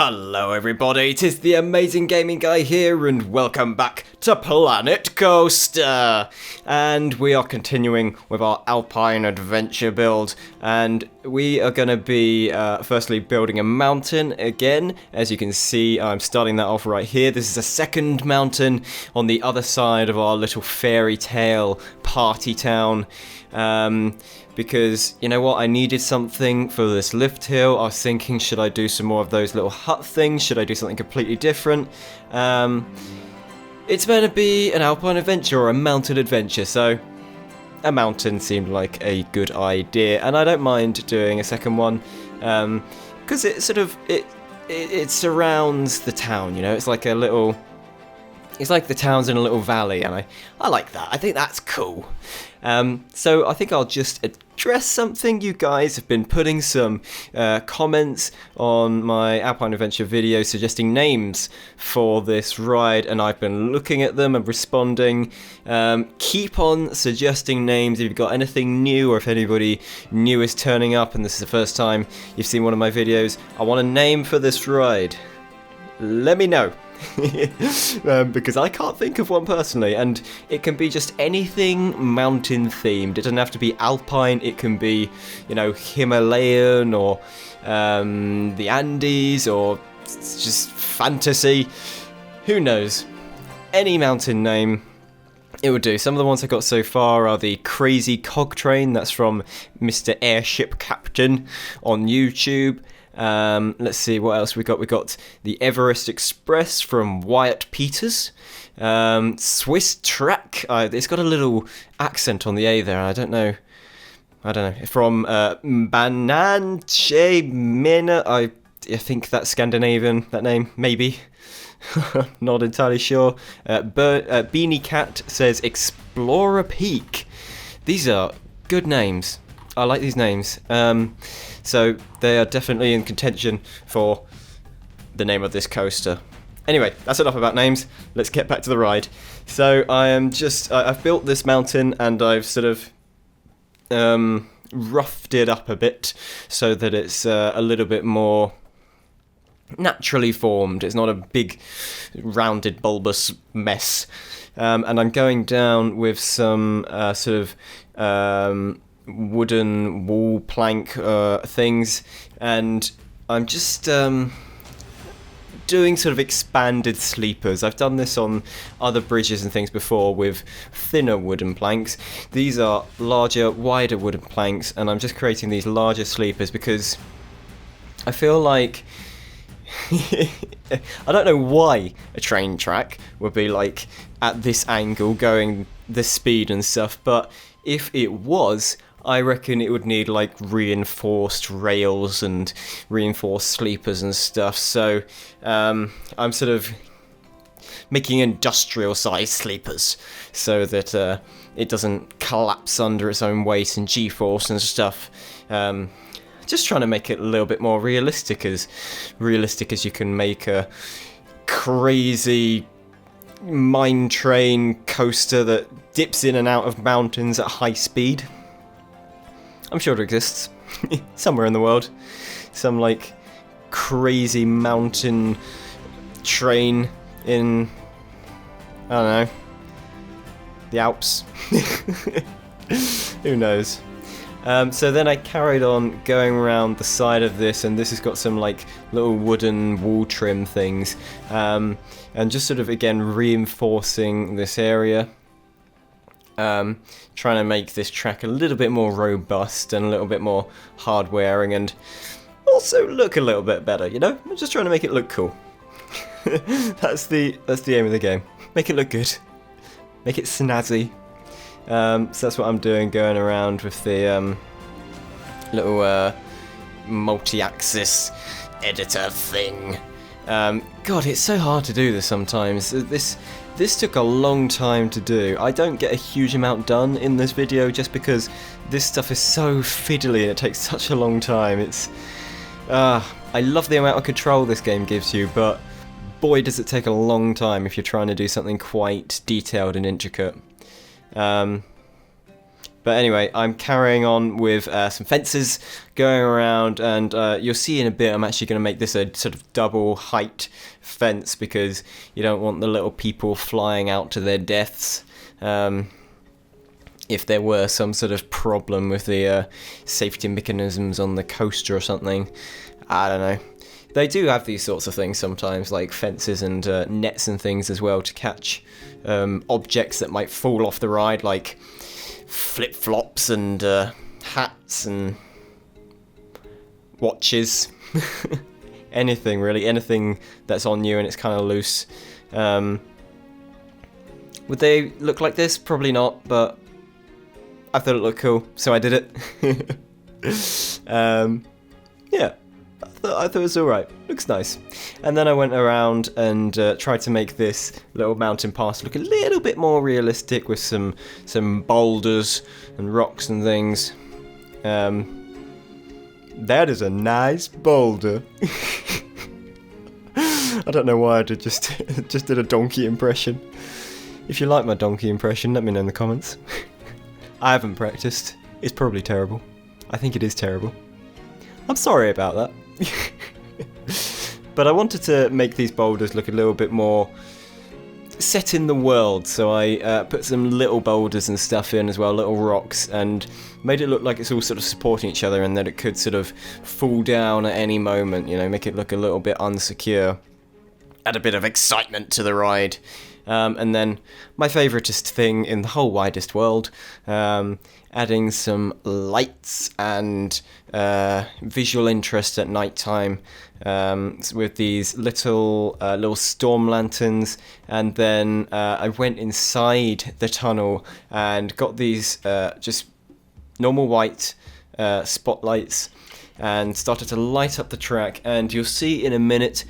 Hello everybody, 'tis the Amazing Gaming Guy here and welcome back to Planet Coaster! And we are continuing with our Alpine adventure build, and we are going to be firstly building a mountain again. As you can see, I'm starting that off right here. This is a second mountain on the other side of our little fairy tale party town. Because, you know what, I needed something for this lift hill. I was thinking, should I do some more of those little hut things? Should I do something completely different? It's meant to be an Alpine adventure or a mountain adventure, so a mountain seemed like a good idea. And I don't mind doing a second one, because it sort of, it surrounds the town, you know? It's like a little, it's like the town's in a little valley, and I like that. I think that's cool. So I think I'll just address something. You guys have been putting some comments on my Alpine Adventure video suggesting names for this ride, and I've been looking at them and responding. Keep on suggesting names if you've got anything new, or if anybody new is turning up and this is the first time you've seen one of my videos. I want a name for this ride. Let me know. Because I can't think of one personally, and it can be just anything mountain themed. It doesn't have to be Alpine, it can be, you know, Himalayan, or the Andes, or just fantasy. Who knows? Any mountain name, it would do. Some of the ones I got so far are the Crazy Cog Train, that's from Mr. Airship Captain on YouTube. Let's see what else we got. We got the Everest Express from Wyatt Peters. Swiss Track. It's got a little accent on the A there. I don't know. From Bananche Mina. I think that's Scandinavian. That name, maybe. Not entirely sure. Beanie Cat says Explorer Peak. These are good names. I like these names. So they are definitely in contention for the name of this coaster. Anyway, that's enough about names. Let's get back to the ride. So I've built this mountain, and I've sort of roughed it up a bit so that it's a little bit more naturally formed. It's not a big rounded bulbous mess. And I'm going down with some sort of wooden wall plank things, and I'm just doing sort of expanded sleepers. I've done this on other bridges and things before with thinner wooden planks. These are larger, wider wooden planks, and I'm just creating these larger sleepers because I feel like I don't know why a train track would be like at this angle going this speed and stuff, but if it was, I reckon it would need like reinforced rails and reinforced sleepers and stuff. So I'm sort of making industrial sized sleepers so that it doesn't collapse under its own weight and g-force and stuff. Just trying to make it a little bit more realistic as you can make a crazy mine train coaster that dips in and out of mountains at high speed. I'm sure it exists somewhere in the world. Some like crazy mountain train in, I don't know, the Alps. Who knows? So then I carried on going around the side of this, and this has got some like little wooden wall trim things, and just sort of again reinforcing this area. Trying to make this track a little bit more robust and a little bit more hard wearing, and also look a little bit better, you know? I'm just trying to make it look cool. That's the aim of the game. Make it look good. Make it snazzy. So that's what I'm doing, going around with the little multi-axis editor thing. God, it's so hard to do this sometimes. This took a long time to do. I don't get a huge amount done in this video just because this stuff is so fiddly and it takes such a long time. I love the amount of control this game gives you, but boy does it take a long time if you're trying to do something quite detailed and intricate. But anyway, I'm carrying on with some fences going around, and you'll see in a bit I'm actually going to make this a sort of double height fence because you don't want the little people flying out to their deaths. If there were some sort of problem with the safety mechanisms on the coaster or something, I don't know. They do have these sorts of things sometimes, like fences and nets and things as well to catch objects that might fall off the ride, like flip-flops and hats and watches. Anything really, anything that's on you and it's kind of loose. Would they look like this? Probably not, but I thought it looked cool, so I did it. Yeah, I thought it was alright. Looks nice. And then I went around and tried to make this little mountain pass look a little bit more realistic with some boulders and rocks and things. That is a nice boulder. I don't know why I just did a donkey impression. If you like my donkey impression, let me know in the comments. I haven't practiced. It's probably terrible. I think it is terrible. I'm sorry about that. But I wanted to make these boulders look a little bit more set in the world, so I put some little boulders and stuff in as well, little rocks, and made it look like it's all sort of supporting each other and that it could sort of fall down at any moment, you know, make it look a little bit unsecure. Add a bit of excitement to the ride. And then my favouriteest thing in the whole widest world, adding some lights and visual interest at night time with these little storm lanterns. And then I went inside the tunnel and got these just normal white spotlights and started to light up the track. And you'll see in a minute,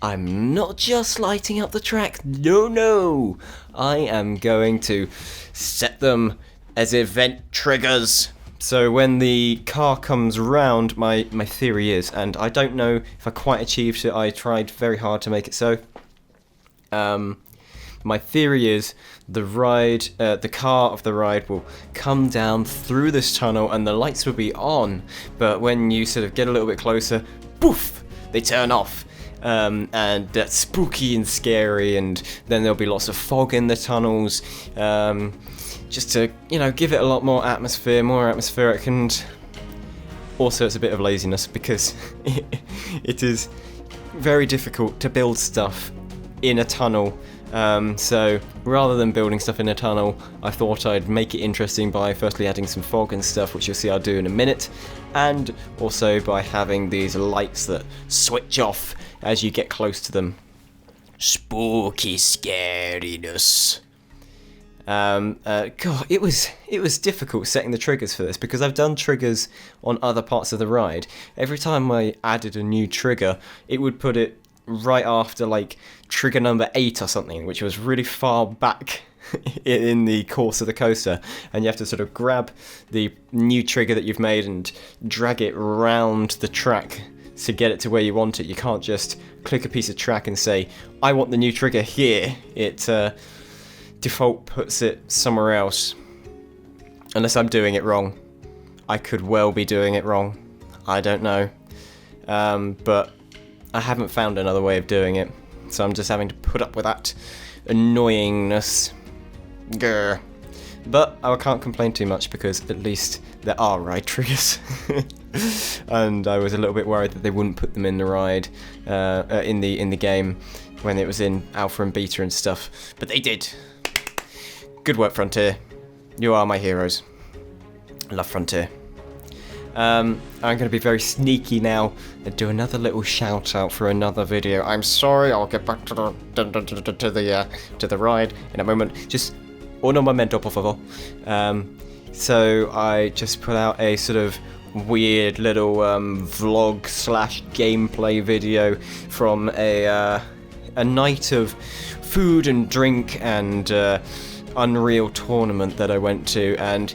I'm not just lighting up the track, no, I am going to set them as event triggers. So when the car comes round, my theory is, and I don't know if I quite achieved it, I tried very hard to make it so, my theory is the car of the ride will come down through this tunnel and the lights will be on, but when you sort of get a little bit closer, poof, they turn off. And that's spooky and scary, and then there'll be lots of fog in the tunnels, just to, you know, give it a lot more atmosphere, more atmospheric, and also it's a bit of laziness because it is very difficult to build stuff in a tunnel. So rather than building stuff in a tunnel, I thought I'd make it interesting by firstly adding some fog and stuff, which you'll see I'll do in a minute, and also by having these lights that switch off as you get close to them. Spooky scariness. God, it was difficult setting the triggers for this because I've done triggers on other parts of the ride. Every time I added a new trigger, it would put it right after like trigger number 8 or something, which was really far back in the course of the coaster, and you have to sort of grab the new trigger that you've made and drag it round the track to get it to where you want it. You can't just click a piece of track and say, I want the new trigger here. It default puts it somewhere else. Unless I'm doing it wrong. I could well be doing it wrong. I don't know. But I haven't found another way of doing it. So I'm just having to put up with that annoyingness. Grr. But I can't complain too much because at least there are ride triggers. And I was a little bit worried that they wouldn't put them in the ride, in the game when it was in alpha and beta and stuff. But they did. Good work, Frontier. You are my heroes. I love Frontier. I'm going to be very sneaky now and do another little shout out for another video. I'm sorry, I'll get back to the ride in a moment. Just uno momento, por favor. So I just put out a sort of weird little vlog / gameplay video from a night of food and drink and Unreal tournament that I went to, and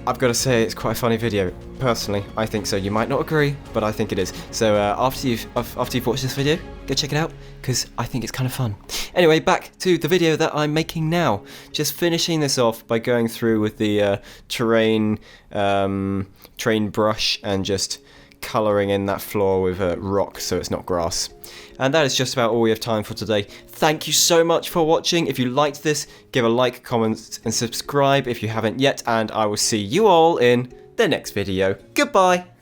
I've got to say it's quite a funny video. Personally, I think so. You might not agree, but I think it is. So after you've watched this video, go check it out, because I think it's kind of fun. Anyway, back to the video that I'm making now. Just finishing this off by going through with the terrain brush and just colouring in that floor with rock so it's not grass. And that is just about all we have time for today. Thank you so much for watching. If you liked this, give a like, comment and subscribe if you haven't yet, and I will see you all in the next video. Goodbye!